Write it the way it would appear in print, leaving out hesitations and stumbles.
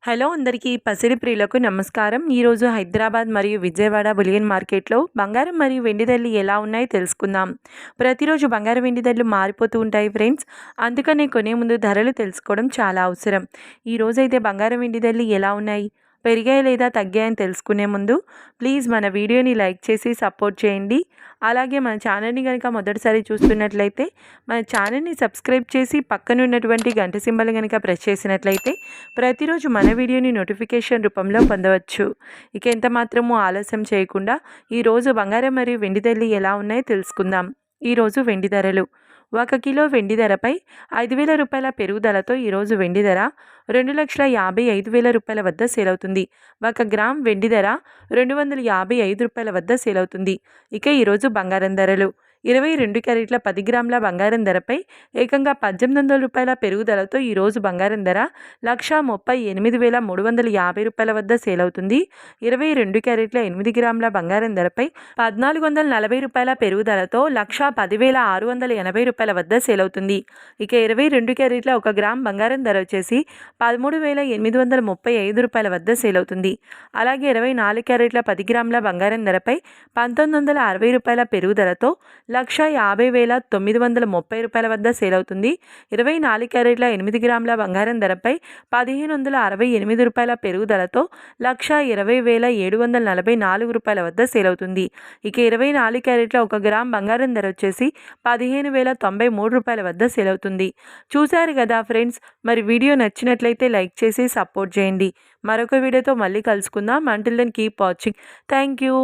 Hello అందరికీ పసిడి ప్రియులకు నమస్కారం. ఈరోజు హైదరాబాద్ మరియు విజయవాడ బులియన్ మార్కెట్లో బంగారం మరియు వెండి ధరలు ఎలా ఉన్నాయో తెలుసుకుందాం. ప్రతిరోజు బంగారం వెండి ధరలు మారిపోతూ ఉంటాయి ఫ్రెండ్స్. అందుకనే కొనే ముందు ధరలు తెలుసుకోవడం చాలా అవసరం. ఈరోజైతే బంగారం వెండి ధరలు ఎలా ఉన్నాయి, పెరిగాయి లేదా తగ్గాయని తెలుసుకునే ముందు ప్లీజ్ మన వీడియోని లైక్ చేసి సపోర్ట్ చేయండి. అలాగే మన ఛానల్ని కనుక మొదటిసారి చూస్తున్నట్లయితే మన ఛానల్ని సబ్స్క్రైబ్ చేసి పక్కన ఉన్నటువంటి గంట సింబల్ కనుక ప్రెస్ చేసినట్లయితే ప్రతిరోజు మన వీడియోని నోటిఫికేషన్ రూపంలో పొందవచ్చు. ఇక ఎంత మాత్రమూ ఆలస్యం చేయకుండా ఈరోజు బంగారం మరియు వెండి ధరలు ఎలా ఉన్నాయో తెలుసుకుందాం. ఈరోజు వెండి ధరలు: 1 కిలో వెండి ధరపై 5,000 రూపాయల పెరుగుదలతో ఈరోజు వెండి ధర 2,55,000 రూపాయల వద్ద సేల్ అవుతుంది. 1 గ్రామ్ వెండి ధర 255 రూపాయల వద్ద సేల్ అవుతుంది. ఇక ఈరోజు బంగారం ధరలు: 22 క్యారెట్ల 10 గ్రాముల బంగారం ధరపై ఏకంగా 1,800 రూపాయల పెరుగుదలతో ఈరోజు బంగారం ధర 1,38,350 రూపాయల వద్ద సేల్ అవుతుంది. 22 క్యారెట్ల 8 గ్రాముల బంగారం ధరపై 1,440 రూపాయల పెరుగుదలతో 1,10,680 రూపాయల వద్ద సేల్ అవుతుంది. ఇక 22 క్యారెట్ల 1 గ్రామ్ బంగారం ధర వచ్చేసి 13,835 రూపాయల వద్ద సేల్ అవుతుంది. అలాగే 24 క్యారెట్ల 10 గ్రాముల బంగారం ధరపై 1,960 రూపాయల పెరుగుదలతో 1,50,930 రూపాయల వద్ద సేల్ అవుతుంది. 24 క్యారెట్ల 8 గ్రాముల బంగారం ధరపై 1,568 రూపాయల పెరుగుదలతో 1,20,744 రూపాయల వద్ద సేల్ అవుతుంది. ఇక 24 క్యారెట్ల 1 గ్రామ్ బంగారం ధర వచ్చేసి 15,093 రూపాయల వద్ద సేల్ అవుతుంది. చూశారు కదా ఫ్రెండ్స్, మరి వీడియో నచ్చినట్లయితే లైక్ చేసి సపోర్ట్ చేయండి. మరొక వీడియోతో మళ్ళీ కలుసుకుందాం. Until then keep watching. Thank you.